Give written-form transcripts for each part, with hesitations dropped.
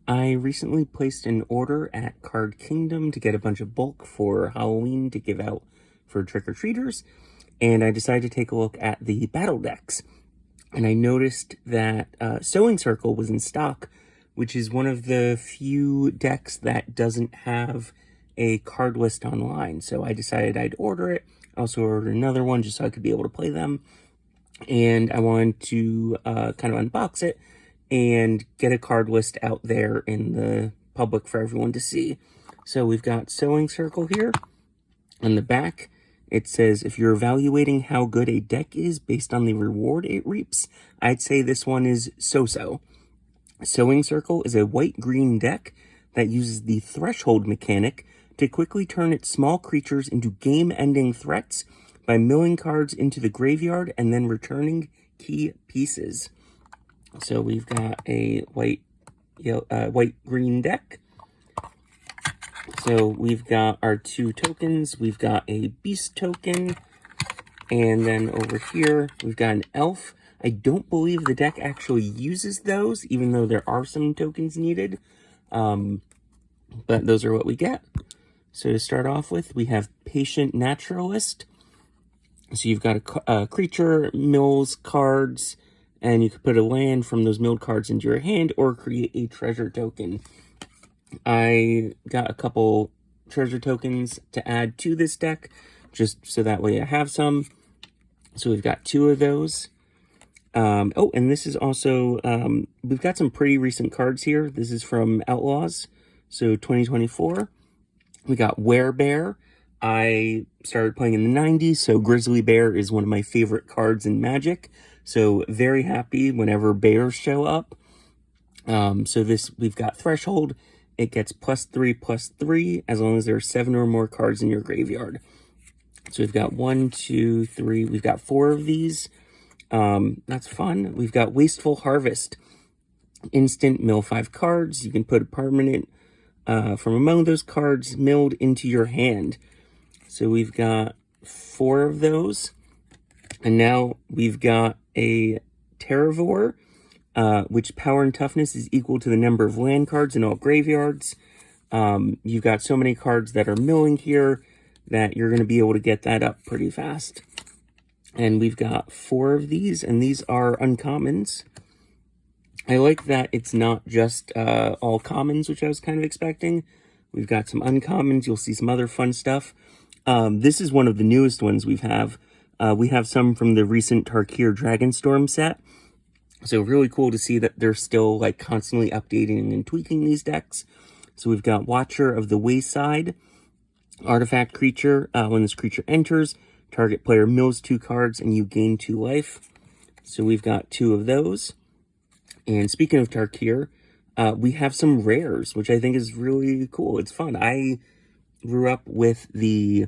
I recently placed an order at Card Kingdom to get a bunch of bulk for Halloween to give out for trick-or-treaters, and I decided to take a look at the battle decks. And I noticed that Sowing Circle was in stock, which is one of the few decks that doesn't have a card list online. So I decided I'd order it. I also ordered another one just so I could be able to play them. And I wanted to kind of unbox it and get a card list out there in the public for everyone to see. So we've got Sowing Circle here. On the back, it says, if you're evaluating how good a deck is based on the reward it reaps, I'd say this one is so-so. Sowing Circle is a white-green deck that uses the Threshold mechanic to quickly turn its small creatures into game-ending threats by milling cards into the graveyard and then returning key pieces. So we've got a white-green deck. So we've got our two tokens. We've got a beast token. And then over here, we've got an elf. I don't believe the deck actually uses those, even though there are some tokens needed. But those are what we get. So to start off with, we have Patient Naturalist. So you've got a creature, mills cards, and you could put a land from those milled cards into your hand or create a treasure token. I got a couple treasure tokens to add to this deck, just so that way I have some. So we've got two of those. Oh, and this is also, we've got some pretty recent cards here. This is from Outlaws, so 2024. We got Werebear. I started playing in the 90s, so Grizzly Bear is one of my favorite cards in Magic. So very happy whenever bears show up. So we've got Threshold. It gets +3/+3 as long as there are 7 or more cards in your graveyard. So we've got 1, 2, 3. We've got 4 of these. That's fun. We've got Wasteful Harvest. Instant mill 5 cards. You can put a permanent from among those cards milled into your hand. So we've got 4 of those. And now we've got a Terravore, which power and toughness is equal to the number of land cards in all graveyards. You've got so many cards that are milling here that you're going to be able to get that up pretty fast. And we've got 4 of these, and these are uncommons. I like that it's not just all commons, which I was kind of expecting. We've got some uncommons. You'll see some other fun stuff. This is one of the newest ones we have. We have some from the recent Tarkir Dragonstorm set. So really cool to see that they're still like constantly updating and tweaking these decks. So we've got Watcher of the Wayside. Artifact creature. When this creature enters, target player mills 2 cards and you gain 2 life. So we've got 2 of those. And speaking of Tarkir, we have some rares, which I think is really cool. It's fun. I grew up with the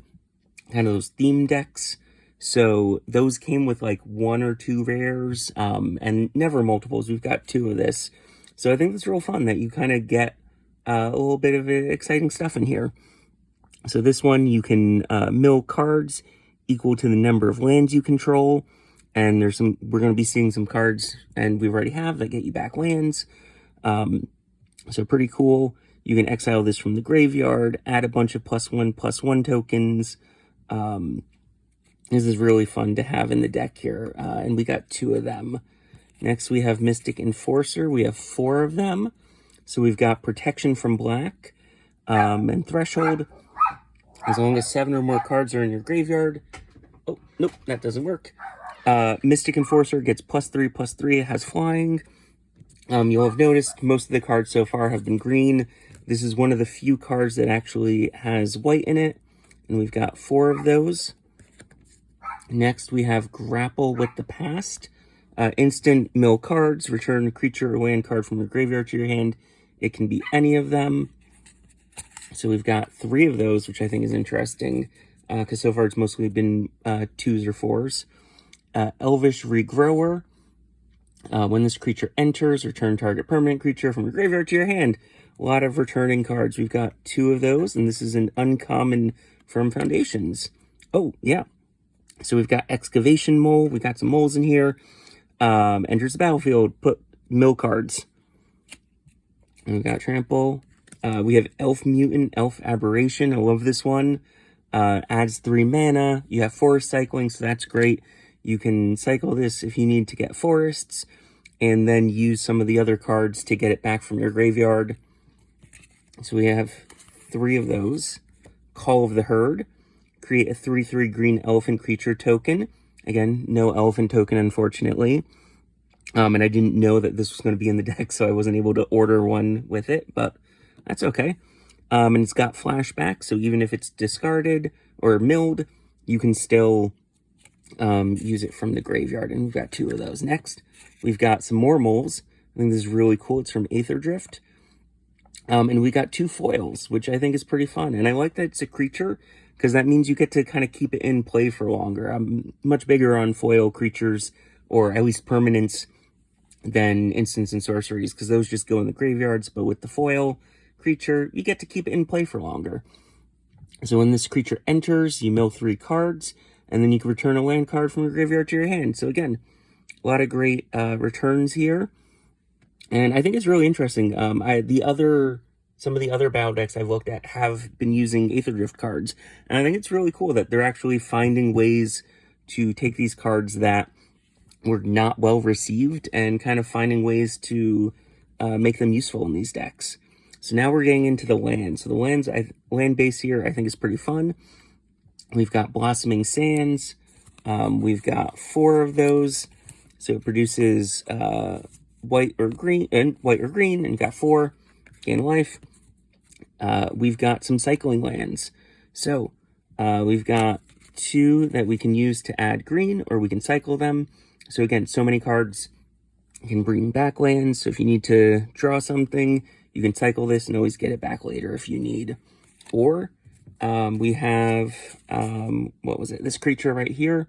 kind of those theme decks. So those came with like 1 or 2 rares, and never multiples. We've got 2 of this. So I think it's real fun that you kind of get a little bit of exciting stuff in here. So this one, you can mill cards equal to the number of lands you control. And we're going to be seeing some cards, and we already have, that get you back lands. So pretty cool. You can exile this from the graveyard, add a bunch of +1/+1 tokens. This is really fun to have in the deck here, and we got 2 of them. Next, we have Mystic Enforcer. We have 4 of them. So we've got Protection from Black and Threshold. As long as 7 or more cards are in your graveyard. Oh, nope, that doesn't work. Mystic Enforcer gets +3/+3. It has flying. You'll have noticed most of the cards so far have been green. This is one of the few cards that actually has white in it, and we've got 4 of those. Next, we have Grapple with the Past. Instant mill cards. Return a creature or land card from your graveyard to your hand. It can be any of them. So we've got 3 of those, which I think is interesting, because so far it's mostly been 2s or 4s. Elvish Regrower. When this creature enters, return target permanent creature from your graveyard to your hand. A lot of returning cards. We've got 2 of those, and this is an uncommon from Foundations. Oh, yeah. So we've got Excavation Mole. We got some moles in here. Enters the battlefield. Put mill cards. And we got Trample. We have Elf Mutant, Elf Aberration. I love this one. Adds 3 mana. You have forest cycling, so that's great. You can cycle this if you need to get forests, and then use some of the other cards to get it back from your graveyard. So we have 3 of those. Call of the Herd. Create a 3/3 green elephant creature token. Again, no elephant token, unfortunately. And I didn't know that this was going to be in the deck, so I wasn't able to order one with it, but that's okay. And it's got flashback, so even if it's discarded or milled, you can still use it from the graveyard. And we've got 2 of those. Next, we've got some more moles. I think this is really cool. It's from Aether Drift. And we got 2 foils, which I think is pretty fun. And I like that it's a creature, because that means you get to kind of keep it in play for longer. I'm much bigger on foil creatures, or at least permanents, than instants and sorceries, because those just go in the graveyards. But with the foil creature, you get to keep it in play for longer. So when this creature enters, you mill 3 cards, and then you can return a land card from your graveyard to your hand. So again, a lot of great returns here. And I think it's really interesting. Some of the other battle decks I've looked at have been using Aether Drift cards. And I think it's really cool that they're actually finding ways to take these cards that were not well received and kind of finding ways to make them useful in these decks. So now we're getting into the land. So the land base here I think is pretty fun. We've got Blossoming Sands. We've got 4 of those. So it produces white or green, and you got 4, gain life. We've got some cycling lands. So we've got 2 that we can use to add green, or we can cycle them. So again, so many cards can bring back lands. So if you need to draw something, you can cycle this and always get it back later if you need. Or we have, this creature right here.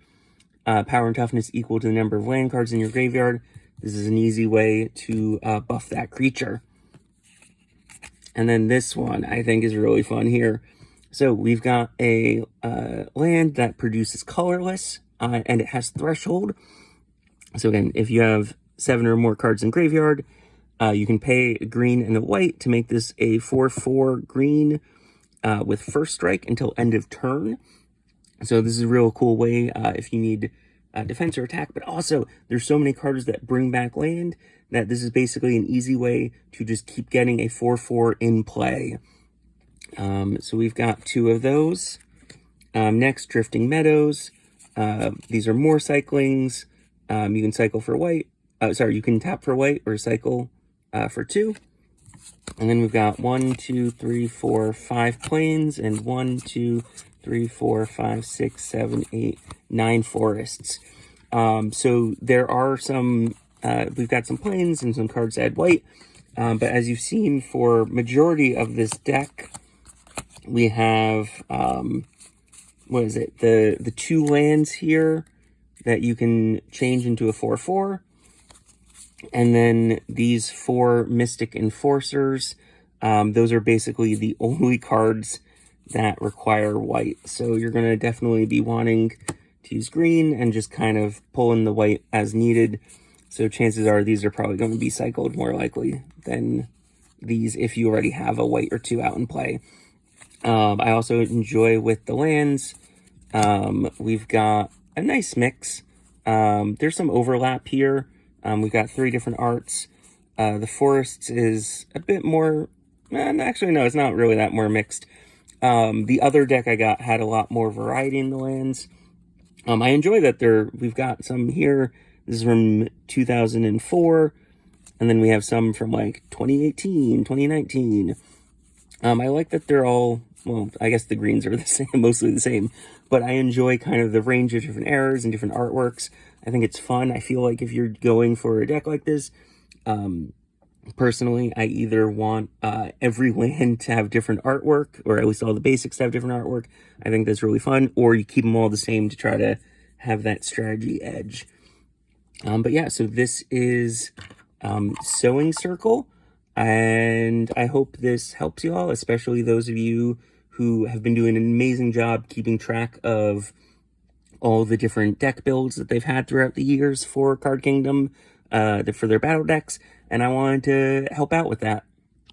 Power and toughness equal to the number of land cards in your graveyard. This is an easy way to buff that creature. And then this one I think is really fun here. So we've got a land that produces colorless, and it has threshold. So again, if you have 7 or more cards in graveyard, you can pay a green and a white to make this a 4/4 green with first strike until end of turn. So this is a real cool way if you need defense or attack, but also there's so many cards that bring back land that this is basically an easy way to just keep getting a 4/4 in play. So we've got 2 of those. Next, Drifting Meadows. These are more cyclings. You can cycle for white. You can tap for white or cycle for 2. And then we've got 1, 2, 3, 4, 5 plains, and 1, 2, 3, 4, 5, 6, 7, 8, 9 forests. So there are some, we've got some plains and some cards that add white. But as you've seen, for majority of this deck, we have, the 2 lands here that you can change into a 4/4. And then these 4 Mystic Enforcers, those are basically the only cards that require white. So you're going to definitely be wanting to use green and just kind of pull in the white as needed. So chances are these are probably going to be cycled more likely than these if you already have a white or 2 out in play. I also enjoy with the lands, we've got a nice mix. There's some overlap here. We've got 3 different arts. The forests is a bit more, actually no, it's not really that more mixed. The other deck I got had a lot more variety in the lands. I enjoy that we've got some here. This is from 2004. And then we have some from like 2018, 2019. I like that they're all, well, I guess the greens are the same, mostly the same. But I enjoy kind of the range of different eras and different artworks. I think it's fun. I feel like if you're going for a deck like this, personally, I either want every land to have different artwork, or at least all the basics to have different artwork. I think that's really fun. Or you keep them all the same to try to have that strategy edge. But yeah, so this is Sowing Circle. And I hope this helps you all, especially those of you who have been doing an amazing job keeping track of all the different deck builds that they've had throughout the years for Card Kingdom, for their battle decks, and I wanted to help out with that.